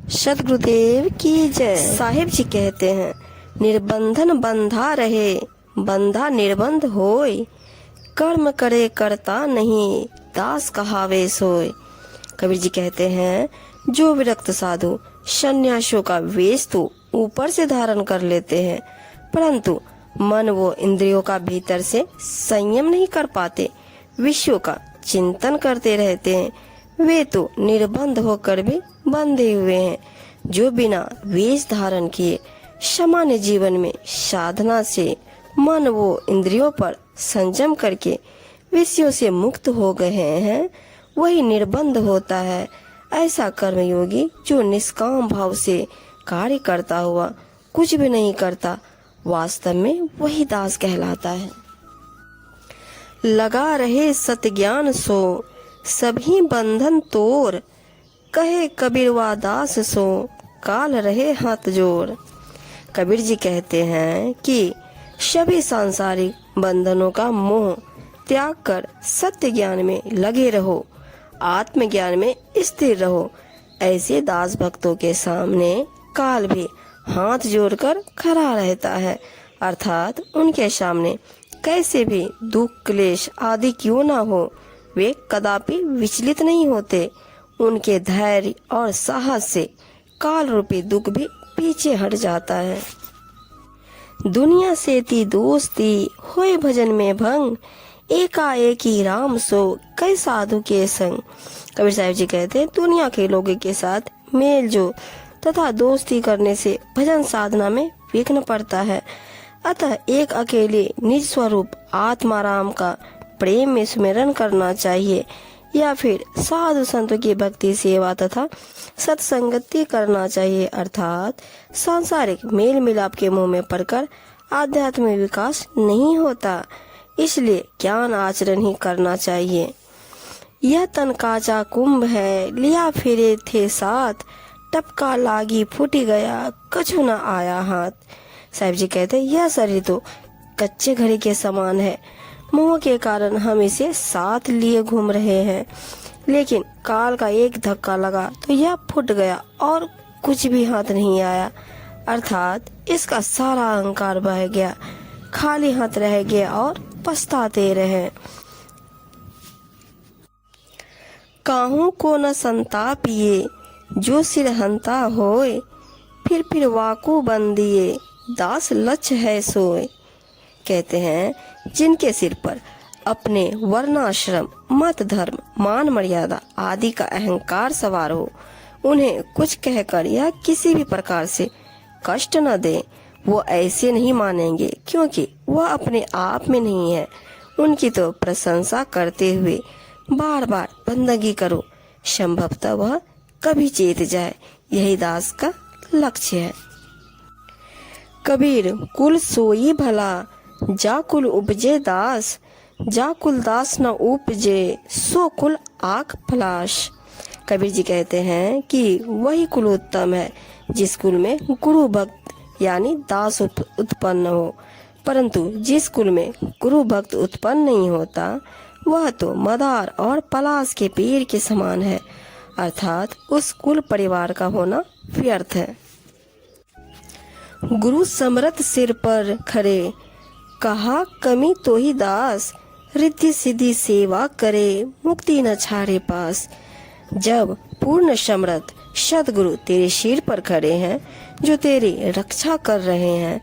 सदगुरुदेव की जय। साहिब जी कहते हैं, निर्बंधन बंधा रहे, बंधा निर्बंध होय। कर्म करे करता नहीं, दास कहावे सोय। कबीर जी कहते हैं, जो विरक्त साधु सन्यासियों का वेश तो ऊपर से धारण कर लेते हैं, परंतु मन वो इंद्रियों का भीतर से संयम नहीं कर पाते, विषयों का चिंतन करते रहते हैं, वे तो निर्बंध होकर भी बंधे हुए हैं। जो बिना वेश धारण किए सामान्य जीवन में साधना से मन वो इंद्रियों पर संयम करके विषयों से मुक्त हो गए हैं, वही निर्बंध होता है। ऐसा कर्मयोगी जो निष्काम भाव से कार्य करता हुआ कुछ भी नहीं करता, वास्तव में वही दास कहलाता है। लगा रहे सत्य ज्ञान सो, सभी बंधन तोड़। कहे कबीर वा दास सो, काल रहे हाथ जोड़। कबीर जी कहते हैं कि सभी सांसारिक बंधनों का मोह त्याग कर सत्य ज्ञान में लगे रहो, आत्मज्ञान में स्थिर रहो। ऐसे दास भक्तों के सामने काल भी हाथ जोड़कर खड़ा रहता है, अर्थात उनके सामने कैसे भी दुख क्लेश आदि क्यों ना हो, वे कदापि विचलित नहीं होते। उनके धैर्य और साहस से काल रूपी दुख भी पीछे हट जाता है। दुनिया से ती दोस्ती, होए भजन में भंग। एकाएकी राम सो, कई साधु के संग। कबीर साहिब जी कहते हैं, दुनिया के लोगों के साथ मेल जो तथा दोस्ती करने से भजन साधना में विघ्न पड़ता है। अतः एक अकेले निज स्वरूप आत्माराम का प्रेम में स्मरण करना चाहिए, या फिर साधु संतों की भक्ति सेवा तथा सत्संगति करना चाहिए, अर्थात सांसारिक मेल मिलाप के मुंह में पड़कर आध्यात्मिक विकास नहीं होता। इसलिए ज्ञान आचरण ही करना चाहिए। यह तन काचा कुंभ है, लिया फिरे थे साथ। टपका लागी फूटी गया, कछु न आया हाथ। साहिब जी कहते हैं, यह शरीर तो कच्चे घड़े के समान है, मोह के कारण हम इसे साथ लिए घूम रहे हैं, लेकिन काल का एक धक्का लगा तो यह फूट गया और कुछ भी हाथ नहीं आया, अर्थात इसका सारा अहंकार बह गया, खाली हाथ रह गया और पछताते रहे। काहू को न संतापिए, जो सिर हंता होए। फिर वाकू बंदिए, दास लक्ष्य है सोए। कहते हैं, जिनके सिर पर अपने वर्णाश्रम मत धर्म मान मर्यादा आदि का अहंकार सवार हो, उन्हें कुछ कहकर या किसी भी प्रकार से कष्ट न दे। वो ऐसे नहीं मानेंगे, क्योंकि वह अपने आप में नहीं है। उनकी तो प्रशंसा करते हुए बार बार बंदगी करो, संभवतः वह कभी चेत जाए। यही दास का लक्ष्य है। कबीर कुल सोई भला, जा कुल उपजे दास। जा कुल दास न उपजे, सो कुल आख फलाश। कबीर जी कहते हैं कि वही कुल उत्तम है जिस कुल में गुरु भक्त यानी दास उत्पन्न हो, परंतु जिस कुल में गुरु भक्त उत्पन्न नहीं होता, वह तो मदार और पलाश के पेड़ के समान है, अर्थात उस कुल परिवार का होना व्यर्थ है। गुरु समरथ सिर पर खड़े, कहा कमी तो ही दास। रिद्धि सिद्धि सेवा करे, मुक्ति न छाड़े पास। जब पूर्ण समर्थ सदगुरु तेरे सिर पर खड़े हैं, जो तेरी रक्षा कर रहे हैं,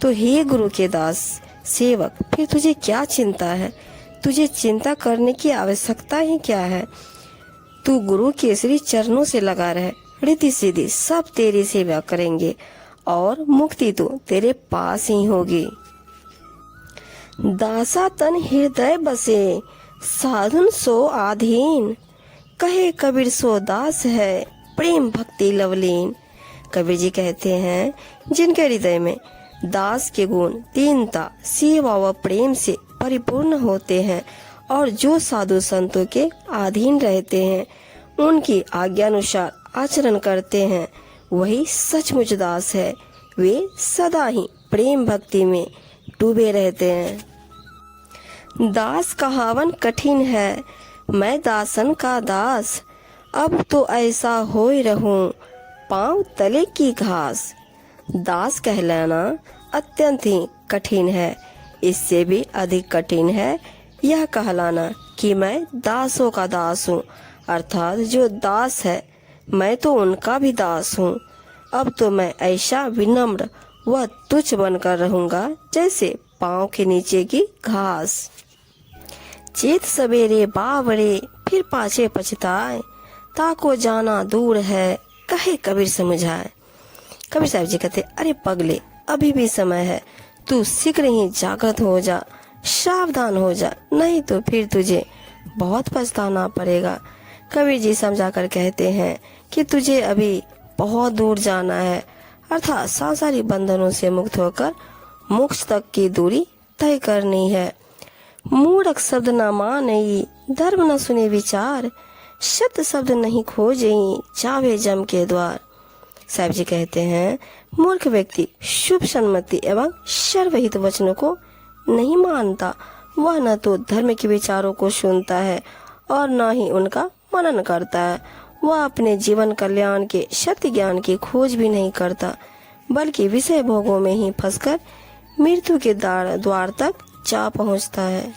तो हे गुरु के दास सेवक, फिर तुझे क्या चिंता है? तुझे चिंता करने की आवश्यकता ही क्या है? तू गुरु के श्री चरणों से लगा रहे, रिद्धि सिद्धि सब तेरी सेवा करेंगे और मुक्ति तो तेरे पास ही होगी। दासा तन हृदय बसे, साधुन सो आधीन। कहे कबीर सो दास है, प्रेम भक्ति लवलीन। कबीर जी कहते हैं, जिनके हृदय में दास के गुण दीनता सेवा व प्रेम से परिपूर्ण होते हैं और जो साधु संतों के अधीन रहते हैं, उनकी आज्ञानुसार आचरण करते हैं, वही सचमुच दास है। वे सदा ही प्रेम भक्ति में डूबे रहते हैं। दास कहावन कठिन है, मैं दासन का दास। अब तो ऐसा होए रहूं, पांव तले की घास। दास कहलाना अत्यंत ही कठिन है। इससे भी अधिक कठिन है यह कहलाना कि मैं दासों का दास हूँ, अर्थात जो दास है मैं तो उनका भी दास हूँ। अब तो मैं ऐसा विनम्र व तुच्छ बनकर रहूंगा जैसे पाँव के नीचे की घास। चेत सवेरे बावरे फिर पाछे पछताए, ताको जाना दूर है कहे कबीर समझाए। कबीर साहब जी कहते, अरे पगले, अभी भी समय है, तू शीघ्र ही जागृत हो जा, सावधान हो जा, नहीं तो फिर तुझे बहुत पछताना पड़ेगा। कबीर जी समझाकर कहते हैं कि तुझे अभी बहुत दूर जाना है, अर्थात सांसारिक बंधनों से मुक्त होकर मोक्ष तक की दूरी तय करनी है। मूढ़क शब्द न मानई, धर्म न सुने विचार, सत्य शब्द नहीं खोजई, जावे जम के द्वार। साहब जी कहते हैं, मूर्ख व्यक्ति शुभ सम्मति एवं सर्वहित वचनों को नहीं मानता। वह न तो धर्म के विचारों को सुनता है और न ही उनका मनन करता है। वह अपने जीवन कल्याण के सत्य ज्ञान की खोज भी नहीं करता, बल्कि विषय भोगों में ही फंसकर मृत्यु के द्वार तक जा पहुंचता है।